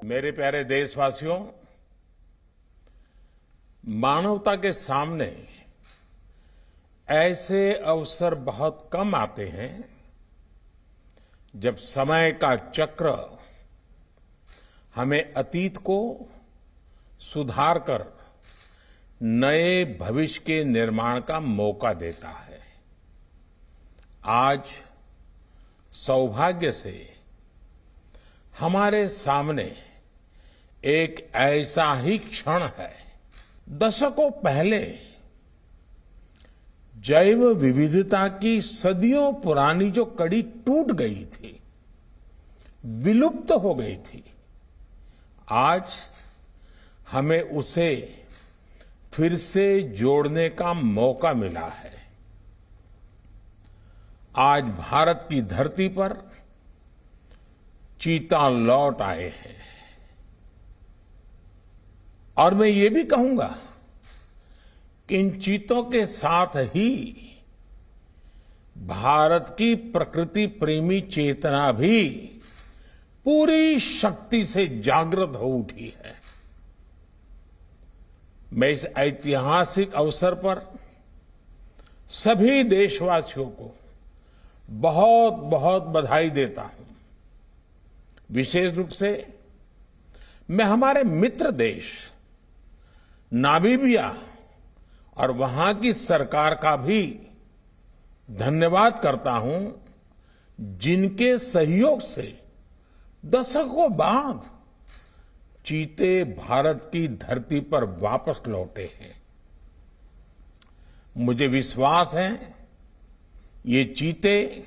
मेरे प्यारे देशवासियों, मानवता के सामने ऐसे अवसर बहुत कम आते हैं जब समय का चक्र हमें अतीत को सुधार कर नए भविष्य के निर्माण का मौका देता है। आज सौभाग्य से हमारे सामने एक ऐसा ही क्षण है। दशकों पहले जैव विविधता की सदियों पुरानी जो कड़ी टूट गई थी, विलुप्त हो गई थी, आज हमें उसे फिर से जोड़ने का मौका मिला है। आज भारत की धरती पर चीता लौट आए हैं और मैं ये भी कहूंगा कि इन चीतों के साथ ही भारत की प्रकृति प्रेमी चेतना भी पूरी शक्ति से जागृत हो उठी है। मैं इस ऐतिहासिक अवसर पर सभी देशवासियों को बहुत बहुत बधाई देता हूं। विशेष रूप से मैं हमारे मित्र देश नामीबिया और वहां की सरकार का भी धन्यवाद करता हूं, जिनके सहयोग से दशकों बाद चीते भारत की धरती पर वापस लौटे हैं। मुझे विश्वास है ये चीते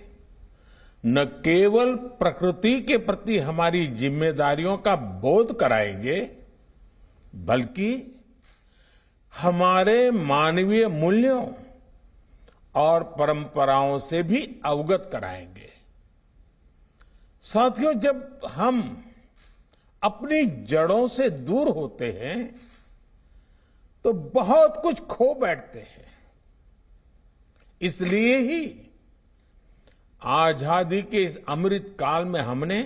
न केवल प्रकृति के प्रति हमारी जिम्मेदारियों का बोध कराएंगे, बल्कि हमारे मानवीय मूल्यों और परंपराओं से भी अवगत कराएंगे। साथियों, जब हम अपनी जड़ों से दूर होते हैं तो बहुत कुछ खो बैठते हैं। इसलिए ही आजादी के इस अमृत काल में हमने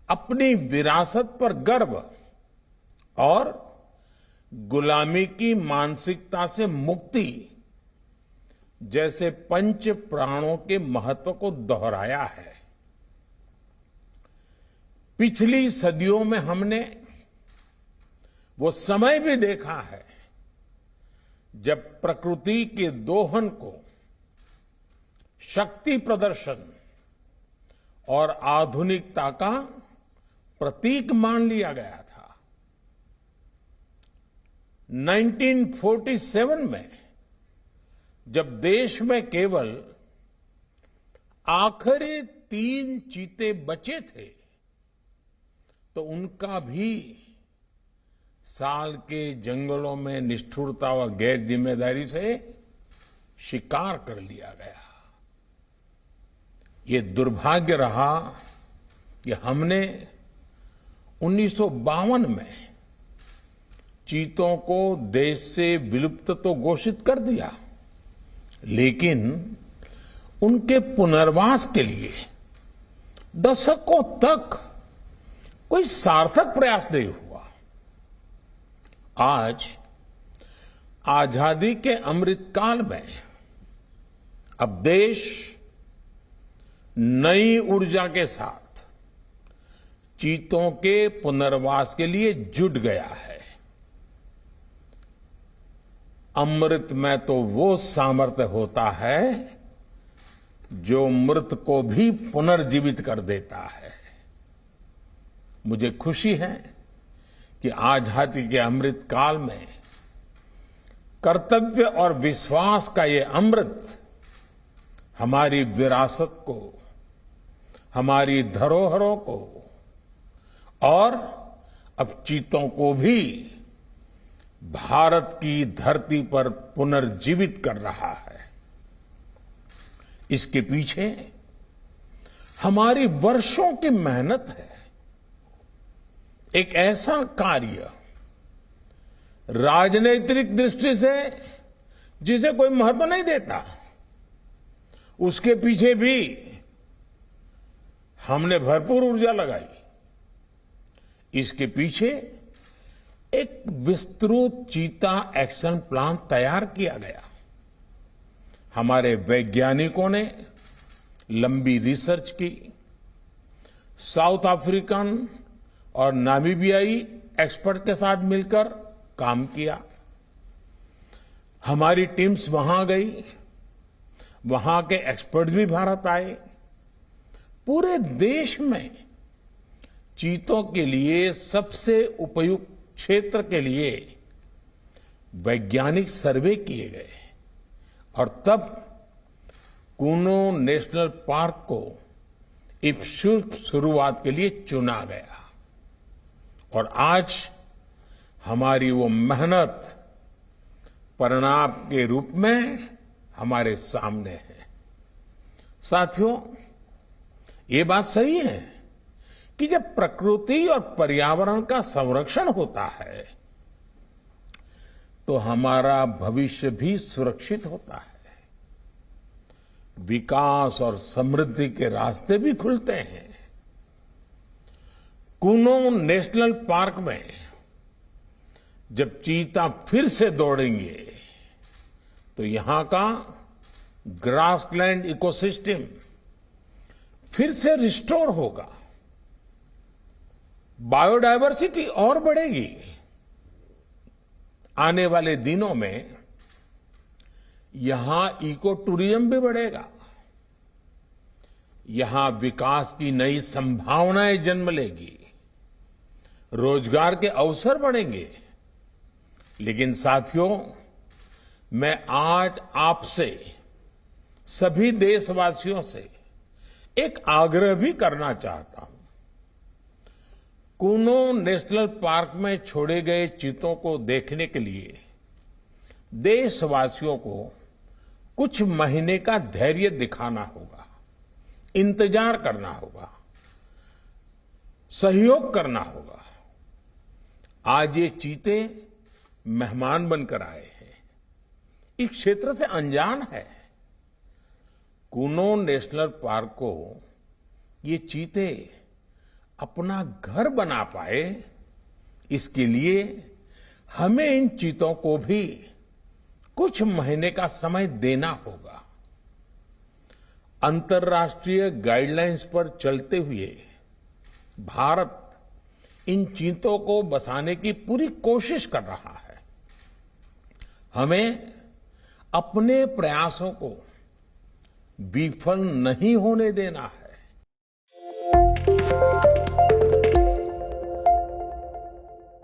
अपनी विरासत पर गर्व और गुलामी की मानसिकता से मुक्ति जैसे पंच प्राणों के महत्व को दोहराया है। पिछली सदियों में हमने वो समय भी देखा है जब प्रकृति के दोहन को शक्ति प्रदर्शन और आधुनिकता का प्रतीक मान लिया गया था। 1947 में जब देश में केवल आखिरी 3 चीते बचे थे तो उनका भी साल के जंगलों में निष्ठुरता व गैर जिम्मेदारी से शिकार कर लिया गया। ये दुर्भाग्य रहा कि हमने 1952 में चीतों को देश से विलुप्त तो घोषित कर दिया, लेकिन उनके पुनर्वास के लिए दशकों तक कोई सार्थक प्रयास नहीं हुआ। आज आजादी के अमृत काल में अब देश नई ऊर्जा के साथ चीतों के पुनर्वास के लिए जुट गया है। अमृत में तो वो सामर्थ्य होता है जो मृत को भी पुनर्जीवित कर देता है। मुझे खुशी है कि आजादी के अमृत काल में कर्तव्य और विश्वास का ये अमृत हमारी विरासत को, हमारी धरोहरों को और अब चीतों को भी भारत की धरती पर पुनर्जीवित कर रहा है। इसके पीछे हमारी वर्षों की मेहनत है। एक ऐसा कार्य राजनीतिक दृष्टि से जिसे कोई महत्व नहीं देता, उसके पीछे भी हमने भरपूर ऊर्जा लगाई। इसके पीछे एक विस्तृत चीता एक्शन प्लान तैयार किया गया। हमारे वैज्ञानिकों ने लंबी रिसर्च की, साउथ अफ्रीकन और नामीबियाई एक्सपर्ट के साथ मिलकर काम किया। हमारी टीम्स वहां गई, वहां के एक्सपर्ट भी भारत आए। पूरे देश में चीतों के लिए सबसे उपयुक्त क्षेत्र के लिए वैज्ञानिक सर्वे किए गए और तब कूनो नेशनल पार्क को इस शुरुआत के लिए चुना गया। और आज हमारी वो मेहनत परिणाम के रूप में हमारे सामने है। साथियों, ये बात सही है कि जब प्रकृति और पर्यावरण का संरक्षण होता है तो हमारा भविष्य भी सुरक्षित होता है, विकास और समृद्धि के रास्ते भी खुलते हैं। कूनो नेशनल पार्क में जब चीता फिर से दौड़ेंगे तो यहां का ग्रासलैंड इकोसिस्टम फिर से रिस्टोर होगा, बायोडायवर्सिटी और बढ़ेगी। आने वाले दिनों में यहां इको टूरिज्म भी बढ़ेगा, यहां विकास की नई संभावनाएं जन्म लेगी, रोजगार के अवसर बढ़ेंगे। लेकिन साथियों, मैं आज आपसे सभी देशवासियों से एक आग्रह भी करना चाहता हूं। कूनो नेशनल पार्क में छोड़े गए चीतों को देखने के लिए देशवासियों को कुछ महीने का धैर्य दिखाना होगा, इंतजार करना होगा, सहयोग करना होगा। आज ये चीते मेहमान बनकर आए हैं, इस क्षेत्र से अनजान है। कूनो नेशनल पार्क को ये चीते अपना घर बना पाए, इसके लिए हमें इन चीतों को भी कुछ महीने का समय देना होगा। अंतर्राष्ट्रीय गाइडलाइंस पर चलते हुए भारत इन चीतों को बचाने की पूरी कोशिश कर रहा है। हमें अपने प्रयासों को विफल नहीं होने देना है।